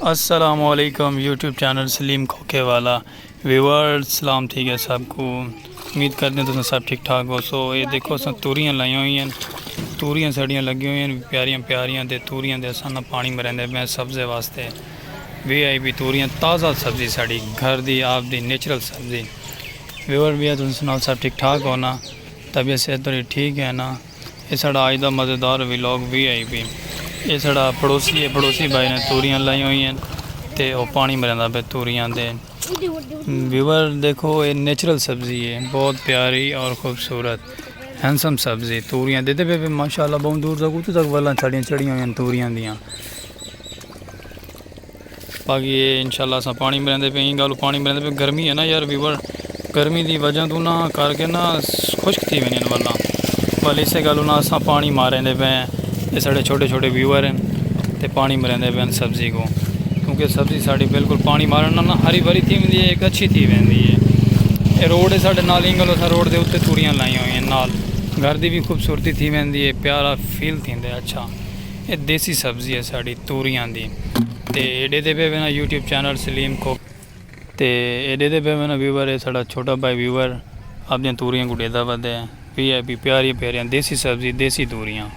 अस्सलामुअलैकुम YouTube channel Salim खोखे वाला व्यूअर्स सलाम। ठीक है सबको, उम्मीद करते हैं तुम सब ठीक ठाक हो। सो ये देखो सब तूरियां लाई हुई हैं, तूरियां सड़ियां लगी हुई हैं प्यारियां प्यारियां। तो तूरियां दे असां पानी में रहंदे मैं सब्ज़े वास्ते VIP तूरियां ताज़ा सब्ज़ी साड़ी घर दी आप दी नेचुरल सब्ज़ी। व्यूअर भी है तुम सुनाओ सब ठीक ठाक हो ना, तबीयत सेहत थोड़ी ठीक है ना। ये साड़ा अज का मज़ेदार व्लॉग VIP। ये साड़ा पड़ोसी है, पड़ोसी भाई ने तूरियां लाई हुई हैं तो वह पानी में रहंदा पे तूरियां दे। व्यूअर देखो ये नेचुरल सब्ज़ी है, बहुत प्यारी और खूबसूरत हैंडसम सब्ज़ी। तूरियां देते पे माशाल्लाह बहुत दूर तक उतों तक वाला साड़ियाँ चढ़ियां हुई तूरियां दियाँ। बाकी ये इंशाल्लाह अस पानी में रहंदे पे गल पानी में रहंदे पे गर्मी है ना यार व्यूअर, गर्मी की वजह तो ना करके ना खुश्क थी वजन वाला वाल इस गल ना अस पानी मारेंदे पे। ये साढ़े छोटे छोटे व्यूअर हैं तो पानी में रहंदे पे सब्ज़ी को, क्योंकि सब्ज़ी साड़ी बिल्कुल पानी मारन ना हरी भरी थी वेंदी है, एक अच्छी थी वेंदी है। ये रोड है साढ़े नाल इंगल अस रोड के उत्ते तूरियां लाई हुई हैं नाल घर की भी खूबसूरती थी वेंदी है, प्यारा फील थींदे। अच्छा ये देसी सब्ज़ी है साड़ी तूरियां दी। तो एडे दे पे ना यूट्यूब चैनल सलीम को तो एडे दे पे ना व्यूअर है साड़ा छोटा भाई व्यूअर अपनी तूरियां को देता वधे VIP प्यारी प्यारियां देसी सब्ज़ी देसी तूरियां।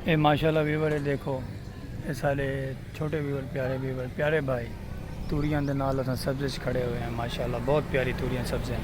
ये माशाल्लाह व्यूअर है देखो, ये सारे छोटे व्यूअर प्यारे भाई तूरियां दे नाल असां सब्ज़ी खड़े हुए हैं माशाल्लाह, बहुत प्यारी तूरियां सब्ज़ी हैं।